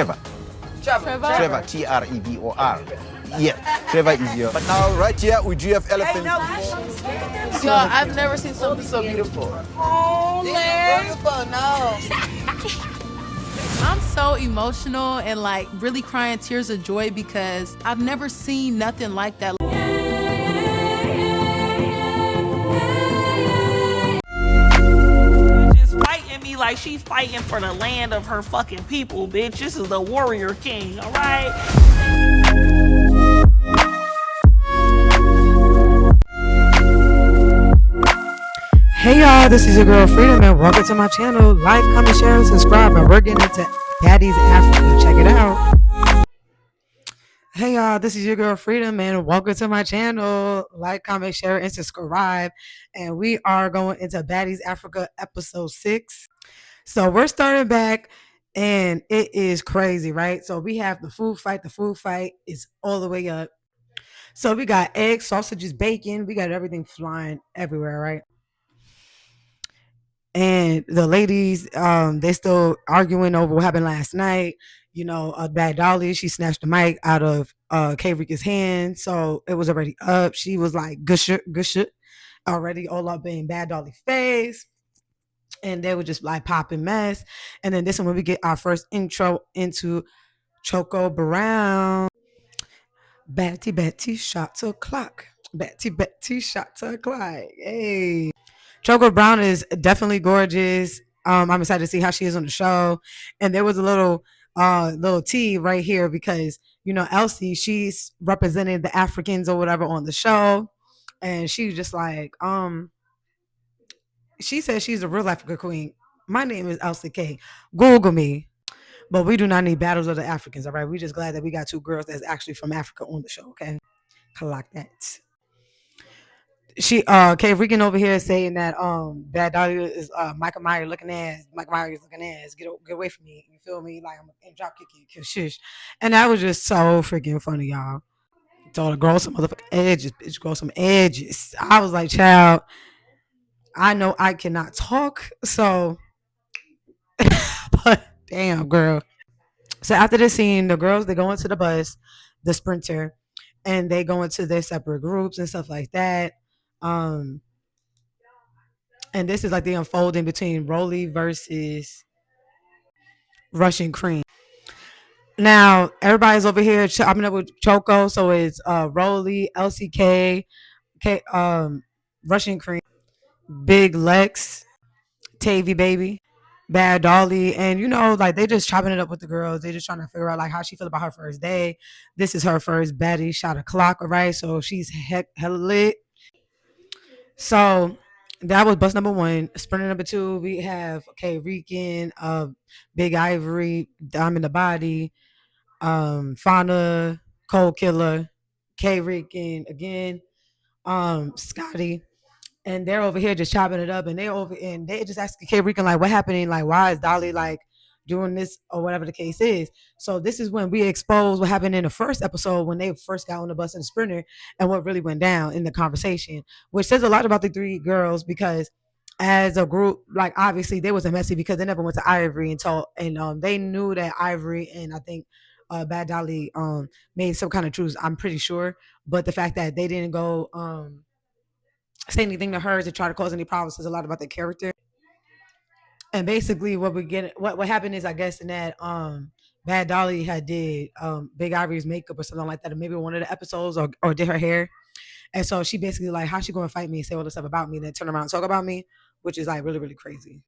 Trevor, Trevor. Yeah, Trevor is your. But now, right here, we do have elephants. Yo, I've never seen something so beautiful. Oh, beautiful, no. I'm so emotional and like really crying tears of joy because I've never seen nothing like that. Just fighting me like she's fighting for the land of her fucking people, bitch. This is the warrior king, all right? Hey y'all, this is your girl Freedom and welcome to my channel. Like, comment, share, and subscribe. And we're getting into Baddies Africa. Check it out. Hey y'all, this is your girl Freedom and welcome to my channel. Like, comment, share, and subscribe. And we are going into Baddies Africa episode 6. So we're starting back and it is crazy, right? So we have the food fight. The food fight is all the way up. So we got eggs, sausages, bacon. We got everything flying everywhere, right? And the ladies, they still arguing over what happened last night. You know, Bad Dolly, she snatched the mic out of K Rika's hand. So it was already up. She was like, good shit, already all up in Bad Dolly's face. And they were just like popping mess. And then this one, when we get our first intro into Choco Brown. Betty, shot to o'clock. Betty, shot to o'clock. Hey. Choco Brown is definitely gorgeous. I'm excited to see how she is on the show. And there was a little tea right here because, you know, Elsie, she's representing the Africans or whatever on the show. And she's just like, she says she's a real African queen. My name is Elsie K. Google me. But we do not need battles of the Africans, all right? We're just glad that we got two girls that's actually from Africa on the show, okay? Clock that. She Kay Regan over here saying that Bad Dolly is Michael Myers looking ass. Michael Myers looking ass. Get away from me. You feel me? Like I'm gonna drop kick you, shush. And that was just so freaking funny, y'all. Told her grow some motherfucking edges, bitch. Grow some edges. I was like, child, I know I cannot talk, so but damn, girl. So after this scene, the girls they go into the bus, the sprinter, and they go into their separate groups and stuff like that. And this is like the unfolding between Rolly versus Russian Cream. Now everybody's over here chopping up with Choco, so it's Rolly, LCK, Russian Cream, Big Lex, Tavy Baby, Bad Dolly, and you know, like they just chopping it up with the girls. They just trying to figure out like how she feel about her first day. This is her first Baddie shot a clock, all right? So she's hella lit. So that was bus number 1. Sprinter number 2, we have Rican, Big Ivory, Diamond the Body, Fauna, Cold Killer, K Rican again, Scotty. And they're over here just chopping it up, and they just asking K Rican like what happening, like why is Dolly like doing this or whatever the case is. So this is when we expose what happened in the first episode when they first got on the bus in the sprinter and what really went down in the conversation, which says a lot about the 3 girls because as a group, like obviously they wasn't messy because they never went to Ivory and told, and they knew that Ivory and I think Bad Dolly made some kind of truce, I'm pretty sure, but the fact that they didn't go say anything to her to try to cause any problems says a lot about their character. And basically what happened is I guess in that Bad Dolly had did Big Ivory's makeup or something like that, or maybe one of the episodes or did her hair. And so she basically like, how's she gonna fight me and say all this stuff about me and then turn around and talk about me, which is like really, really crazy.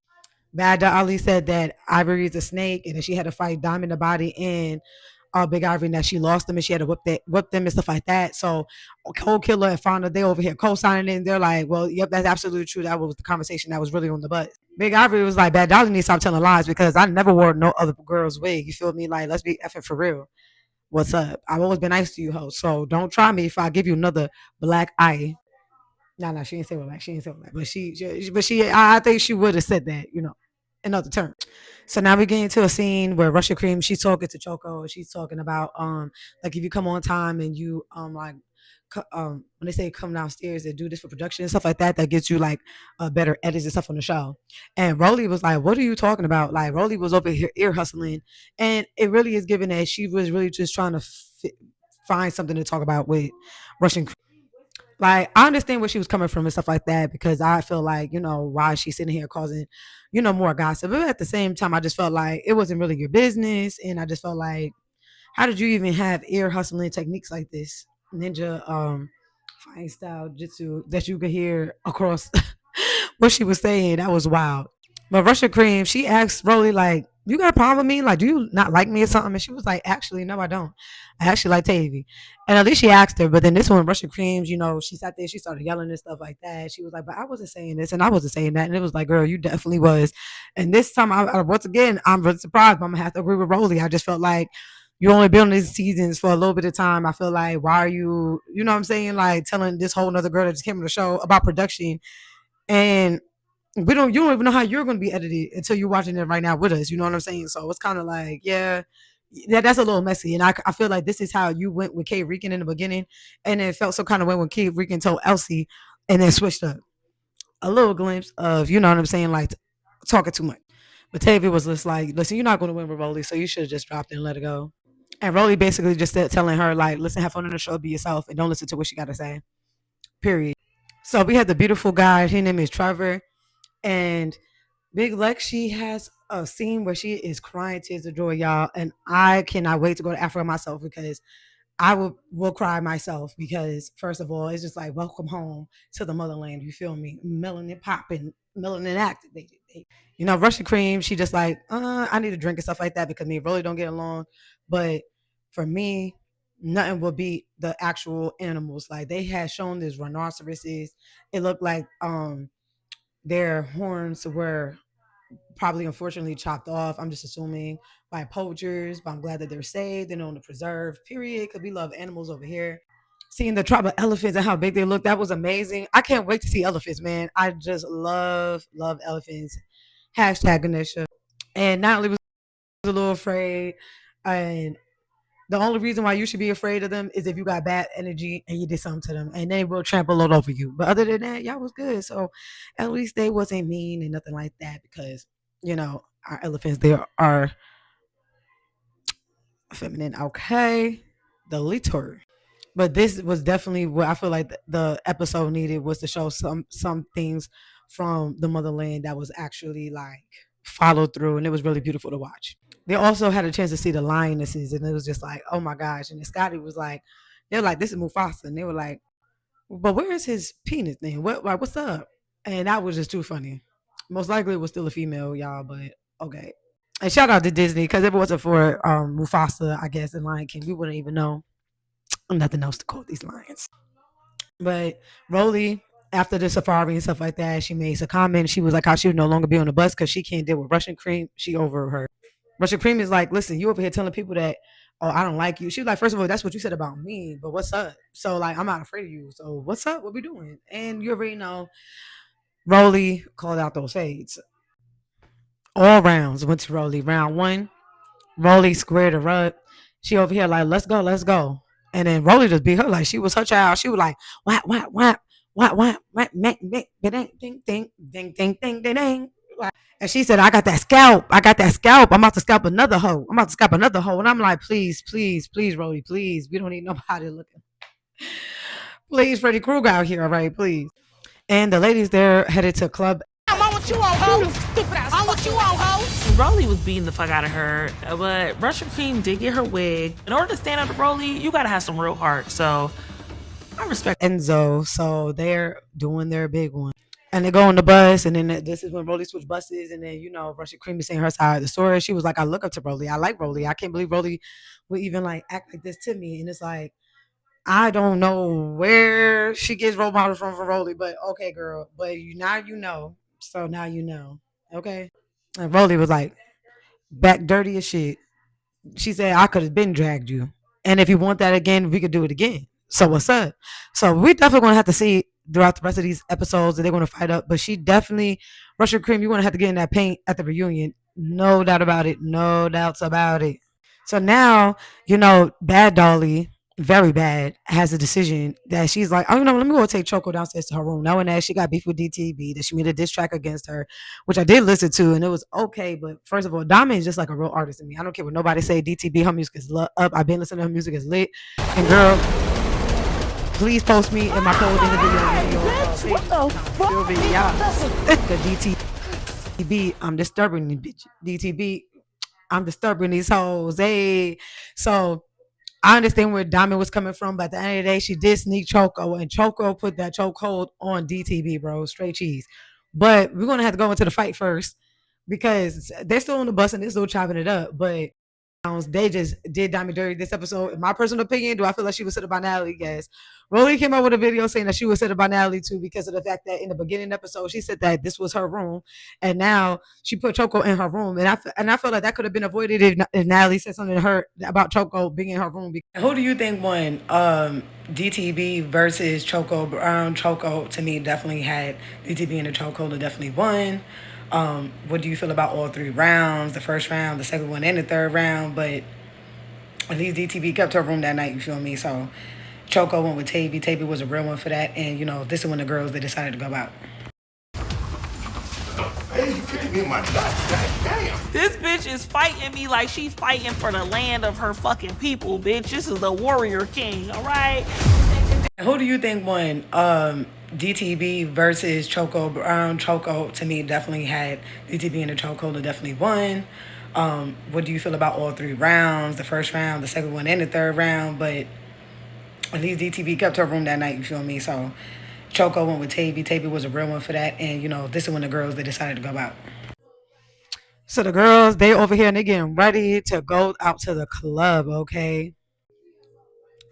Bad Dolly said that Ivory is a snake and that she had to fight Diamond the Body and Big Ivory, and that she lost them and she had to whip them and stuff like that. So Cold Killer and Fauna, they over here co-signing it, and they're like, well, yep, that's absolutely true. That was the conversation that was really on the bus. Big Ivory was like, Bad Dolly needs to stop telling lies because I never wore no other girl's wig. You feel me? Like, let's be effing for real. What's up? I've always been nice to you, ho. So don't try me if I give you another black eye. No, she didn't say black. She didn't say black. But I think she would have said that, you know, in other terms. So now we get into a scene where Russia Cream, she's talking to Choco. She's talking about like if you come on time and you like when they say come downstairs and do this for production and stuff like that, that gets you like better edits and stuff on the show. And Rolly was like, "What are you talking about?" Like Rolly was over here ear hustling, and it really is given that she was really just trying to find something to talk about with Russian. Like I understand where she was coming from and stuff like that because I feel like why she's sitting here causing more gossip, but at the same time I just felt like it wasn't really your business, and I just felt like how did you even have ear hustling techniques like this, ninja fine style jitsu that you could hear across what she was saying? That was wild. But Russia Cream, she asked Rolly like, "You got a problem with me? Like, do you not like me or something?" And she was like, "Actually, no, I don't. I actually like Tavy." And at least she asked her. But then this one, Russia Creams, she sat there, she started yelling and stuff like that. She was like, "But I wasn't saying this, and I wasn't saying that." And it was like, "Girl, you definitely was." And this time, once again, I'm really surprised, but I'm gonna have to agree with Rolly. I just felt like you only been on these seasons for a little bit of time. I feel like why are you, you know what I'm saying, like telling this whole other girl that just came on the show about production, and you don't even know how you're going to be edited until you're watching it right now with us. You know what I'm saying? So it's kind of like, yeah, that's a little messy. And I feel like this is how you went with Kate Rican in the beginning. And it felt so kind of way when Kate Rican told Elsie and then switched up. A little glimpse of, you know what I'm saying, like talking too much. But Tavia was just like, listen, you're not going to win with Rolly, so you should have just dropped it and let it go. And Rolly basically just telling her, like, listen, have fun on the show, be yourself, and don't listen to what she got to say. Period. So we had the beautiful guy. His name is Trevor. And Big Lex, she has a scene where she is crying tears of joy, y'all. And I cannot wait to go to Africa myself because I will cry myself because first of all, it's just like welcome home to the motherland. You feel me? Melanin popping, melanin activated. Russian Cream, she just like, I need a drink and stuff like that because me and Rolly don't get along. But for me, nothing will beat the actual animals. Like they had shown these rhinoceroses. It looked like their horns were probably unfortunately chopped off. I'm just assuming by poachers, but I'm glad that they're saved and on the preserve, period. Because we love animals over here. Seeing the tribe of elephants and how big they look, that was amazing. I can't wait to see elephants, man. I just love elephants. Hashtag Ganesha. And Natalie was a little afraid. And the only reason why you should be afraid of them is if you got bad energy and you did something to them, and they will trample all over you. But other than that, y'all was good. So at least they wasn't mean and nothing like that because, our elephants, they are feminine. Okay. The litter. But this was definitely what I feel like the episode needed was to show some things from the motherland that was actually like followed through, and it was really beautiful to watch. They also had a chance to see the lionesses, and it was just like, oh my gosh. And then Scotty was like, they were like, this is Mufasa, and they were like, but where is his penis then? What's up? And that was just too funny. Most likely it was still a female, y'all, but okay. And shout out to Disney because if it wasn't for Mufasa, I guess, and Lion King, we wouldn't even know nothing else to call these lions. But Rolly, after the safari and stuff like that, she made a comment. She was like how she would no longer be on the bus because she can't deal with Russian Cream. She over her. Russian Cream is like, listen, you over here telling people that, oh, I don't like you. She was like, first of all, that's what you said about me, but what's up? So like, I'm not afraid of you. So what's up? What we doing? And you already know, Rolly called out those fades. All rounds went to Rolly. Round one, Rolly squared her up. She over here like, let's go. And then Rolly just beat her like she was her child. She was like, whap, ding, ding. And she said, I got that scalp. I'm about to scalp another hoe. And I'm like, please, Rolly, please. We don't need nobody looking. Please, Freddy Krueger out here, all right, please. And the ladies there headed to Club. Rolly was beating the fuck out of her, but Russian Cream did get her wig. In order to stand up to Rolly, you gotta have some real heart. So I respect Enzo. So they're doing their big one. And they go on the bus, and then this is when Rolly switched buses, and then Russian Cream is saying her side of the story. She was like, I look up to Rolly. I like Rolly. I can't believe Rolly would even like act like this to me. And it's like, I don't know where she gets role models from for Rolly, but okay, girl. But now you know. So now you know. Okay. And Rolly was like, back dirty as shit. She said, I could have been dragged you. And if you want that again, we could do it again. So what's up? So we definitely going to have to see throughout the rest of these episodes that they're going to fight up. But she definitely, Russian Cream, you're going to have to get in that paint at the reunion. No doubt about it. No doubts about it. So now, Bad Dolly very bad, has a decision that she's like, oh, let me go take Choco downstairs to her room. Knowing that she got beef with DTB, that she made a diss track against her, which I did listen to, and it was okay. But first of all, Diamond is just like a real artist to me. I don't care what nobody say. DTB, her music is up. I've been listening to her music is lit. And girl, please post me in my code in the video. What the fuck? The DTB, I'm disturbing these bitches. DTB, I'm disturbing these hoes. Hey, so I understand where Diamond was coming from, but at the end of the day, she did sneak Choco, and Choco put that chokehold on DTB, bro. Straight cheese. But we're gonna have to go into the fight first because they're still on the bus and they're still chopping it up. But they just did Diamond dirty this episode. In my personal opinion, do I feel like she was set up by Natalie? Yes. Rolly came out with a video saying that she was set up by Natalie too because of the fact that in the beginning episode she said that this was her room, and now she put Choco in her room, and I felt like that could have been avoided if Natalie said something to her about Choco being in her room. Who do you think won? DTB versus Choco Brown. Choco to me definitely had DTB in the chokehold. Definitely won. What do you feel about all three rounds? The first round, the second one, and the third round. But at least DTB kept her room that night, you feel me? So Choco went with Tavy. Tavy was a real one for that. And, this is when the girls, they decided to go out. Hey, you kidding me in my nuts? Damn. This bitch is fighting me like she's fighting for the land of her fucking people, bitch. This is the warrior king, all right? Who do you think won? DTB versus Choco Brown. Choco, to me, definitely had DTB in the chokehold. Definitely won. What do you feel about all three rounds? The first round, the second one, and the third round. But at least DTB kept her room that night, you feel me? So Choco went with Tavy. Tavy was a real one for that. And, this is when the girls, they decided to go out. So the girls, they over here and they getting ready to go out to the club, okay?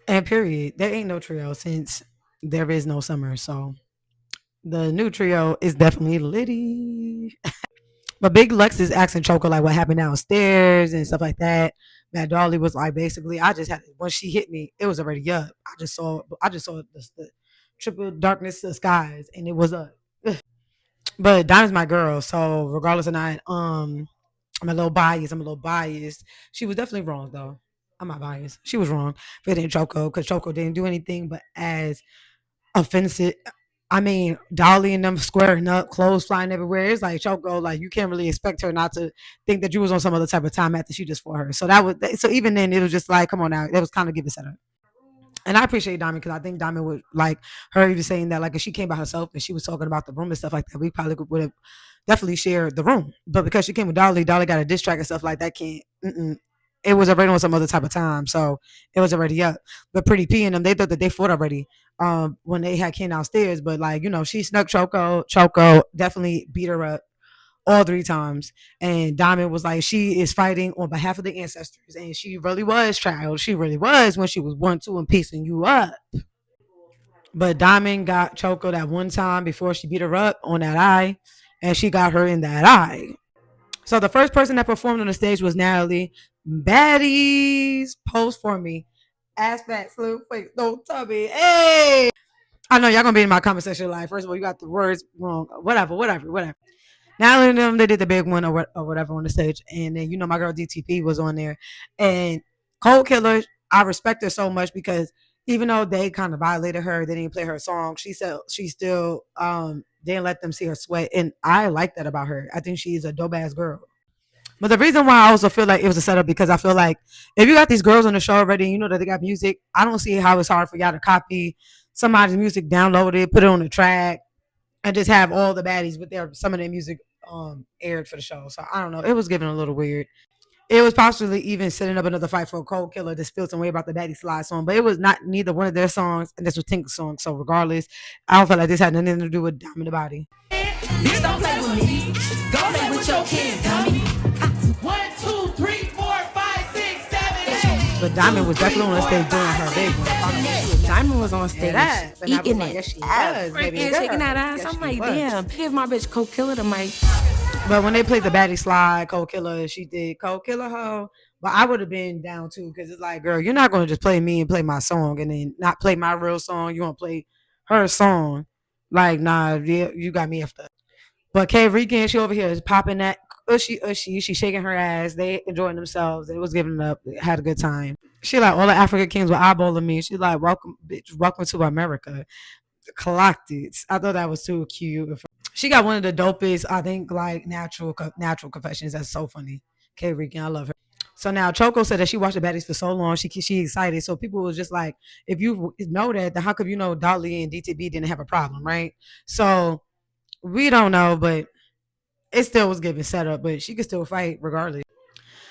And period. There ain't no trio since there is no summer. So the new trio is definitely Liddy. But Big Lex is asking Choco like what happened downstairs and stuff like that. That Dolly was like basically I just had when she hit me, it was already up. I just saw the triple darkness of skies and it was up. But Diamond's my girl, so regardless of not I'm a little biased. She was definitely wrong though. I'm not biased. She was wrong for hitting Choco because Choco didn't do anything but as offensive. I mean, Dolly and them squaring up, clothes flying everywhere. It's like Choco, like you can't really expect her not to think that you was on some other type of time after she just fought her. So even then it was just like, come on now, that was kind of giving set up. And I appreciate Diamond because I think Diamond would like her even saying that like if she came by herself and she was talking about the room and stuff like that, we probably would have definitely shared the room. But because she came with Dolly got a diss track and stuff like that. It was already on some other type of time, so it was already up. But Pretty P and them, they thought that they fought already when they had came downstairs. But like she snuck Choco. Choco definitely beat her up all three times. And Diamond was like, she is fighting on behalf of the ancestors. And she really was, child. She really was when she was 1-2 and piecing you up. But Diamond got Choco that one time before she beat her up on that eye. And she got her in that eye. So the first person that performed on the stage was Natalie. Baddies, post for me. Ass fat, slim face, no tummy. Hey! I know y'all gonna be in my comment section like, first of all, you got the words wrong. Whatever. Natalie and them, they did the big one or whatever on the stage. And then, my girl DTP was on there. And Cold Killer, I respect her so much because even though they kind of violated her, they didn't play her song, she said she still didn't let them see her sweat. And I like that about her. I think she's a dope ass girl. But the reason why I also feel like it was a setup because I feel like if you got these girls on the show already, you know that they got music, I don't see how it's hard for y'all to copy somebody's music, download it, put it on the track, and just have all the baddies with some of their music aired for the show. So I don't know. It was giving a little weird. It was possibly even setting up another fight for a Cold Killer to feel some way about the Baddie Slide song, but it was not neither one of their songs, and this was Tink's song. So regardless, I don't feel like this had nothing to do with Diamond the Body. Bitch, don't play with me. Go play with your kids, dummy. 1, 2, 3, 4, 5, 6, 7, 8. But Diamond was definitely on the stage doing her big one. Diamond was on stage eating like, it. yes, she was, baby. And shaking that ass. Yes, I'm like, was. damn, give my bitch Cold Killer the mic. But when they played the Baddie Slide, Cold Killer, she did Cold Killer Ho. But I would have been down too because it's like, girl, you're not going to just play me and play my song and then not play my real song. You want to play her song. Like, nah, you got me after. But K Rican, she over here is popping that Ushy. She shaking her ass. They enjoying themselves. They was giving it up. They had a good time. She like, all the African kings were eyeballing me. She like, welcome, bitch, welcome to America. Clocked it. I thought that was too cute. She got one of the dopest, I think, like natural confessions. That's so funny. K Rican, I love her. So now Choco said that she watched the Baddies for so long, she excited. So people was just like, if you know that, then how come you know Dolly and DTB didn't have a problem, right? So we don't know, but it still was giving setup, but she could still fight regardless.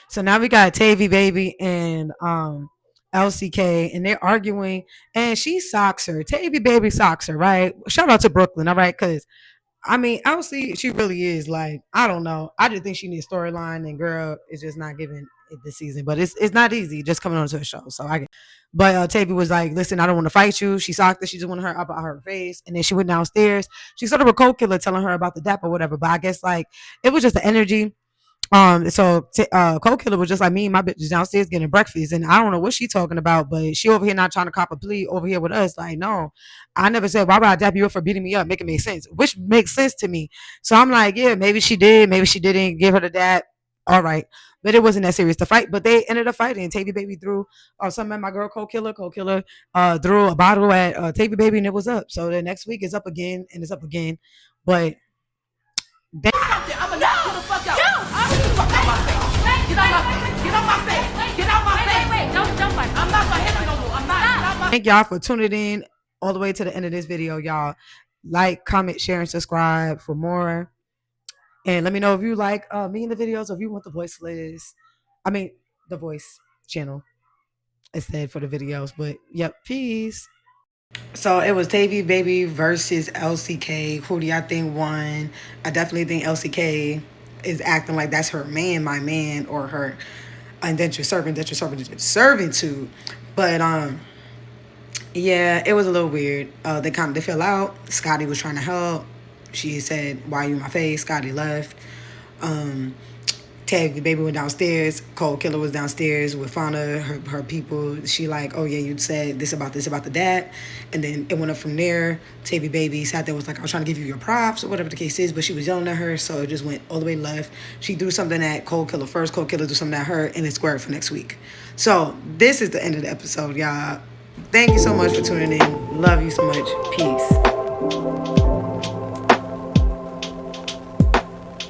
So now we got Tavy Baby and LCK, and they're arguing, and she socks her. Tavy Baby socks her, right? Shout out to Brooklyn, all right? Because I mean, LC, she really is like, I don't know. I just think she needs storyline, and girl is just not giving it this season. But it's not easy just coming onto a show. So I get. But Tavy was like, listen, I don't want to fight you. She socked her. She just wanted her up out her face, and then she went downstairs. She started with Cold Killer telling her about the dap or whatever. But I guess like it was just the energy. Cold Killer was just like, me and my bitch is downstairs getting breakfast, and I don't know what she talking about, but she over here not trying to cop a plea over here with us. Like, no, I never said why would I dap you up for beating me up, make it make sense, which makes sense to me. So I'm like, yeah, maybe she did, maybe she didn't give her the dap. All right, but it wasn't that serious to fight. But they ended up fighting. Tavy Baby threw something at my girl Cold Killer. Cold Killer threw a bottle at Tavy Baby, and it was up. So the next week is up again, and it's up again. But I'm gonna knock you the fuck out. Fuck out my face. Get out my face. Get out my face. Get out my face. Wait, don't fight. I'm not gonna hit you no more. I'm not. Thank y'all for tuning in all the way to the end of this video, y'all. Like, comment, share, and subscribe for more. And let me know if you like me in the videos, or if you want the voiceless. I mean, the voice channel instead for the videos. But yep, peace. So it was Tavy Baby versus LCK. Who do y'all think won? I definitely think LCK is acting like that's her man, my man, or her indentured servitude. But yeah, it was a little weird. They fell out. Scotty was trying to help. She said, "Why you in my face?" Scotty left. Tavy Baby went downstairs. Cold Killer was downstairs with Fauna, her people. She like, oh yeah, you said this about the dad. And then it went up from there. Tavy Baby sat there, was like, I was trying to give you your props or whatever the case is, but she was yelling at her, so it just went all the way left. She threw something at Cold Killer first. Cold Killer threw something at her, and it squared for next week. So this is the end of the episode, y'all. Thank you so much for tuning in. Love you so much. Peace.